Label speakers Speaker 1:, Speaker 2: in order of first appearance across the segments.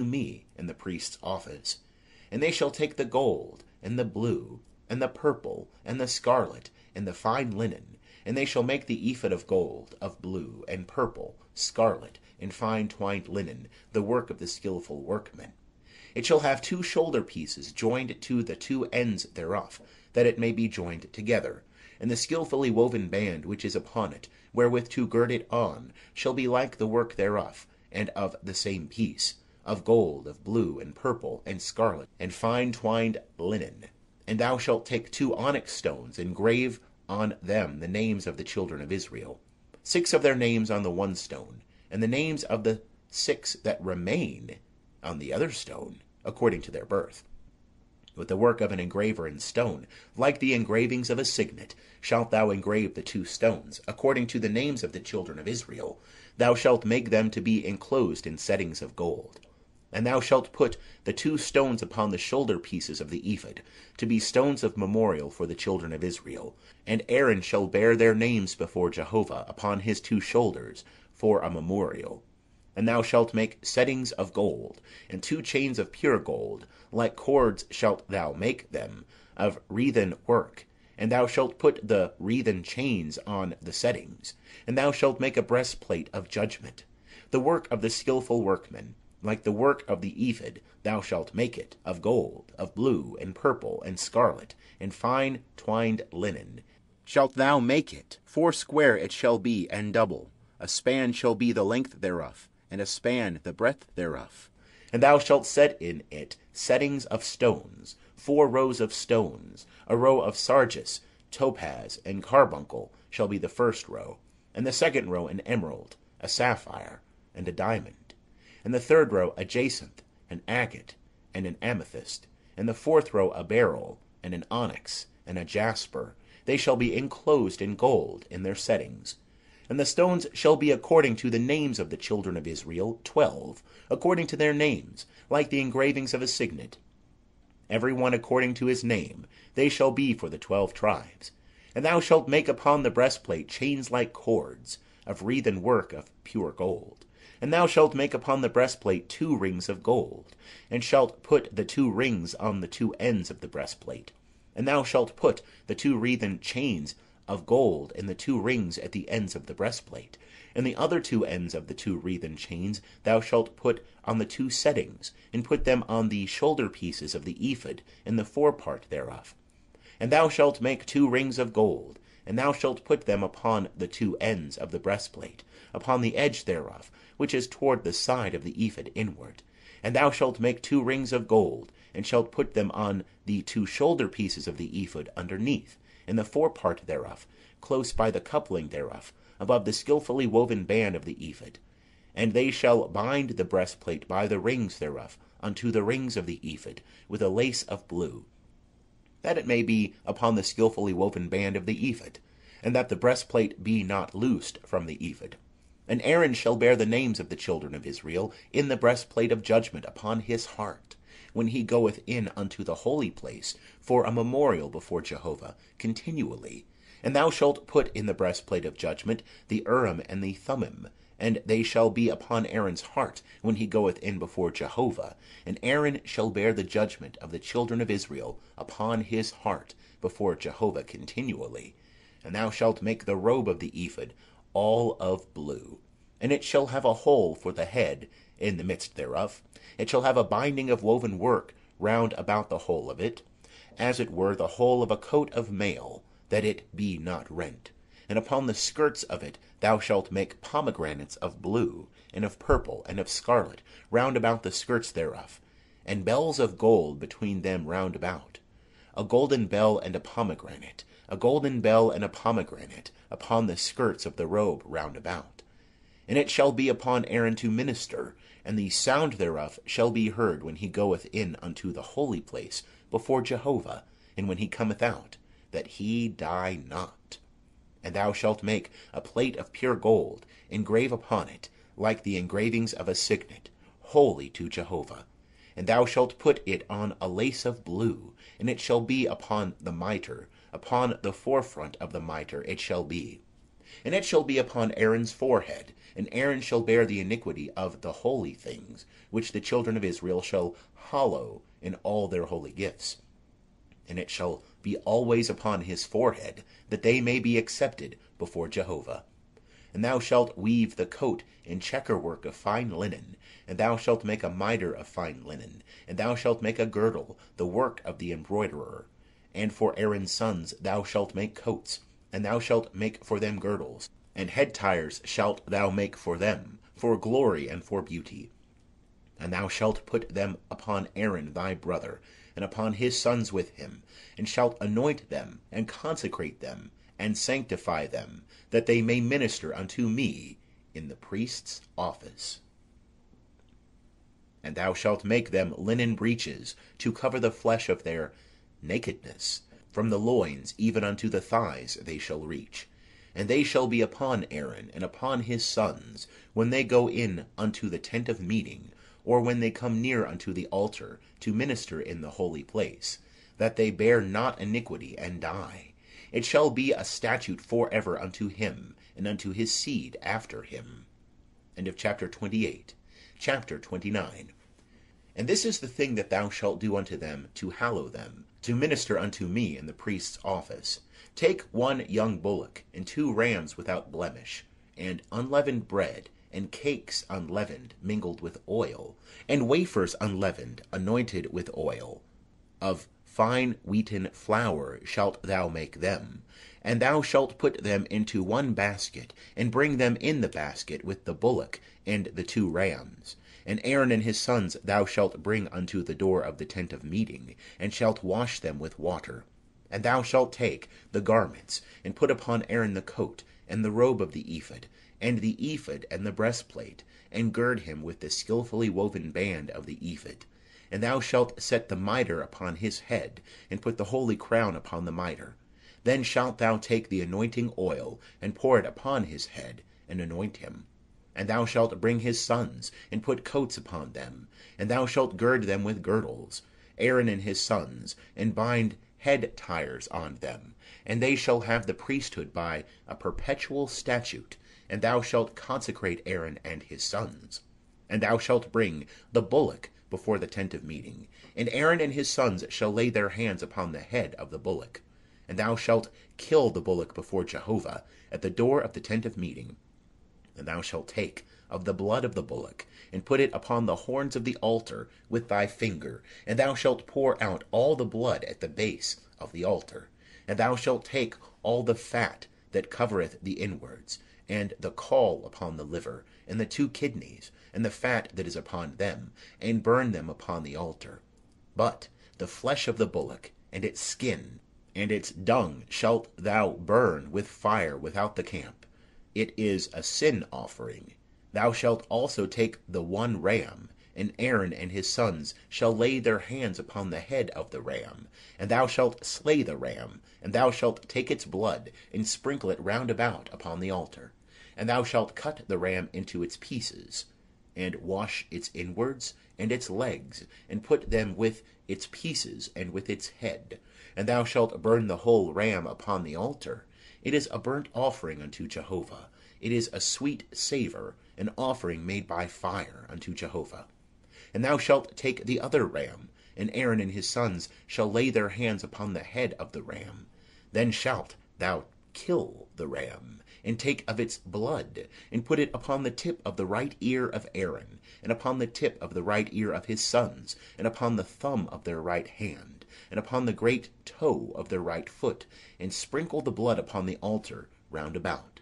Speaker 1: me in the priest's office. And they shall take the gold, and the blue, and the purple, and the scarlet, and the fine linen, and they shall make the ephod of gold, of blue, and purple, scarlet, and fine twined linen, the work of the skilful workmen. It shall have 2 shoulder pieces joined to the 2 ends thereof, that it may be joined together. And the skilfully woven band which is upon it, wherewith to gird it on, shall be like the work thereof, and of the same piece, of gold, of blue, and purple, and scarlet, and fine twined linen. And thou shalt take 2 onyx stones, and grave on them the names of the children of Israel, 6 of their names on the one stone, and the names of the 6 that remain on the other stone, according to their birth. With the work of an engraver in stone, like the engravings of a signet, shalt thou engrave the 2 stones, according to the names of the children of Israel. Thou shalt make them to be enclosed in settings of gold. And thou shalt put the 2 stones upon the shoulder pieces of the ephod, to be stones of memorial for the children of Israel. And Aaron shall bear their names before Jehovah upon his 2 shoulders, for a memorial. And thou shalt make settings of gold, and 2 chains of pure gold, like cords shalt thou make them, of wreathen work. And thou shalt put the wreathen chains on the settings. And thou shalt make a breastplate of judgment, the work of the skilful workmen, like the work of the ephod. Thou shalt make it of gold, of blue, and purple, and scarlet, and fine twined linen. Shalt thou make it, 4 it shall be, and double. A span shall be the length thereof, and a span the breadth thereof. And thou shalt set in it settings of stones, 4 rows of stones. A row of sardius, topaz, and carbuncle shall be the first row, and the second row an emerald, a sapphire, and a diamond, and the third row a jacinth, an agate, and an amethyst, and the fourth row a beryl, and an onyx, and a jasper. They shall be enclosed in gold in their settings. And the stones shall be according to the names of the children of Israel, 12, according to their names, like the engravings of a signet, every one according to his name. They shall be for the 12 tribes. And thou shalt make upon the breastplate chains like cords, of wreathen work of pure gold. And thou shalt make upon the breastplate 2 rings of gold, and shalt put the 2 rings on the 2 ends of the breastplate. And thou shalt put the 2 wreathen chains of gold in the 2 rings at the ends of the breastplate. And the other 2 ends of the 2 wreathen chains thou shalt put on the 2 settings, and put them on the shoulder pieces of the ephod in the forepart thereof. And thou shalt make 2 rings of gold, and thou shalt put them upon the 2 ends of the breastplate, upon the edge thereof, which is toward the side of the ephod inward. And thou shalt make 2 rings of gold, and shalt put them on the 2 shoulder pieces of the ephod underneath, in the forepart thereof, close by the coupling thereof, above the skilfully woven band of the ephod. And they shall bind the breastplate by the rings thereof unto the rings of the ephod, with a lace of blue, that it may be upon the skilfully woven band of the ephod, and that the breastplate be not loosed from the ephod. And Aaron shall bear the names of the children of Israel in the breastplate of judgment upon his heart, when he goeth in unto the holy place, for a memorial before Jehovah continually. And thou shalt put in the breastplate of judgment the Urim and the Thummim, and they shall be upon Aaron's heart when he goeth in before Jehovah. And Aaron shall bear the judgment of the children of Israel upon his heart before Jehovah continually. And thou shalt make the robe of the ephod all of blue, and it shall have a hole for the head in the midst thereof. It shall have a binding of woven work round about the whole of it, as it were the whole of a coat of mail, that it be not rent. And upon the skirts of it thou shalt make pomegranates of blue, and of purple, and of scarlet, round about the skirts thereof, and bells of gold between them round about, a golden bell and a pomegranate, a golden bell and a pomegranate, upon the skirts of the robe round about. And it shall be upon Aaron to minister, and the sound thereof shall be heard when he goeth in unto the holy place before Jehovah, and when he cometh out, that he die not. And thou shalt make a plate of pure gold, engrave upon it, like the engravings of a signet, holy to Jehovah. And thou shalt put it on a lace of blue, and it shall be upon the mitre, upon the forefront of the mitre it shall be. And it shall be upon Aaron's forehead, and Aaron shall bear the iniquity of the holy things, which the children of Israel shall hallow in all their holy gifts. And it shall be always upon his forehead, that they may be accepted before Jehovah. And thou shalt weave the coat in checker work of fine linen, and thou shalt make a mitre of fine linen, and thou shalt make a girdle, the work of the embroiderer. And for Aaron's sons thou shalt make coats, and thou shalt make for them girdles, and head tires shalt thou make for them, for glory and for beauty. And thou shalt put them upon Aaron thy brother, and upon his sons with him, and shalt anoint them, and consecrate them, and sanctify them, that they may minister unto me in the priest's office. And thou shalt make them linen breeches, to cover the flesh of their nakedness, from the loins even unto the thighs they shall reach. And they shall be upon Aaron and upon his sons, when they go in unto the tent of meeting, or when they come near unto the altar, to minister in the holy place, that they bear not iniquity and die. It shall be a statute for ever unto him, and unto his seed after him. End of chapter 28. Chapter 29. And this is the thing that thou shalt do unto them, to hallow them, to minister unto me in the priest's office. Take 1 young bullock, and 2 rams without blemish, and unleavened bread, and cakes unleavened, mingled with oil, and wafers unleavened, anointed with oil. Of fine wheaten flour shalt thou make them. And thou shalt put them into 1 basket, and bring them in the basket with the bullock and the 2 rams. And Aaron and his sons thou shalt bring unto the door of the tent of meeting, and shalt wash them with water. And thou shalt take the garments, and put upon Aaron the coat, and the robe of the ephod, and the ephod and the breastplate, and gird him with the skillfully woven band of the ephod. And thou shalt set the mitre upon his head, and put the holy crown upon the mitre. Then shalt thou take the anointing oil, and pour it upon his head, and anoint him. And thou shalt bring his sons, and put coats upon them, and thou shalt gird them with girdles, Aaron and his sons, and bind head tires on them. And they shall have the priesthood by a perpetual statute, and thou shalt consecrate Aaron and his sons. And thou shalt bring the bullock before the tent of meeting, and Aaron and his sons shall lay their hands upon the head of the bullock. And thou shalt kill the bullock before Jehovah at the door of the tent of meeting. And thou shalt take of the blood of the bullock, and put it upon the horns of the altar with thy finger, and thou shalt pour out all the blood at the base of the altar. And thou shalt take all the fat that covereth the inwards, and the caul upon the liver, and the 2 kidneys, and the fat that is upon them, and burn them upon the altar. But the flesh of the bullock, and its skin, and its dung shalt thou burn with fire without the camp. It is a sin offering. Thou shalt also take the 1 ram, and Aaron and his sons shall lay their hands upon the head of the ram. And thou shalt slay the ram, and thou shalt take its blood, and sprinkle it round about upon the altar. And thou shalt cut the ram into its pieces, and wash its inwards and its legs, and put them with its pieces and with its head. And thou shalt burn the whole ram upon the altar. It is a burnt offering unto Jehovah. It is a sweet savour, an offering made by fire unto Jehovah. And thou shalt take the other ram, and Aaron and his sons shall lay their hands upon the head of the ram. Then shalt thou kill the ram, and take of its blood, and put it upon the tip of the right ear of Aaron, and upon the tip of the right ear of his sons, and upon the thumb of their right hand, and upon the great toe of their right foot, and sprinkle the blood upon the altar round about.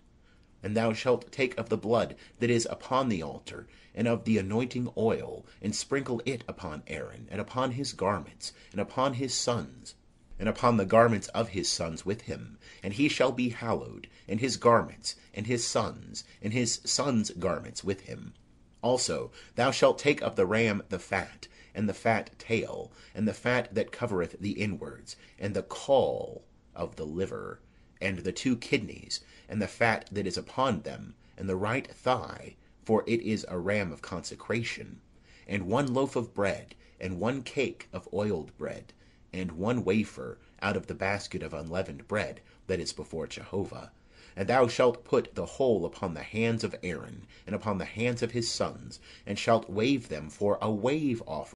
Speaker 1: And thou shalt take of the blood that is upon the altar, and of the anointing oil, and sprinkle it upon Aaron, and upon his garments, and upon his sons, and upon the garments of his sons with him. And he shall be hallowed, and his garments, and his sons' garments with him. Also thou shalt take of the ram the fat, and the fat tail, and the fat that covereth the inwards, and the caul of the liver, and the 2 kidneys, and the fat that is upon them, and the right thigh, for it is a ram of consecration, and 1 loaf of bread, and 1 cake of oiled bread, and 1 wafer out of the basket of unleavened bread that is before Jehovah. And thou shalt put the whole upon the hands of Aaron, and upon the hands of his sons, and shalt wave them for a wave offering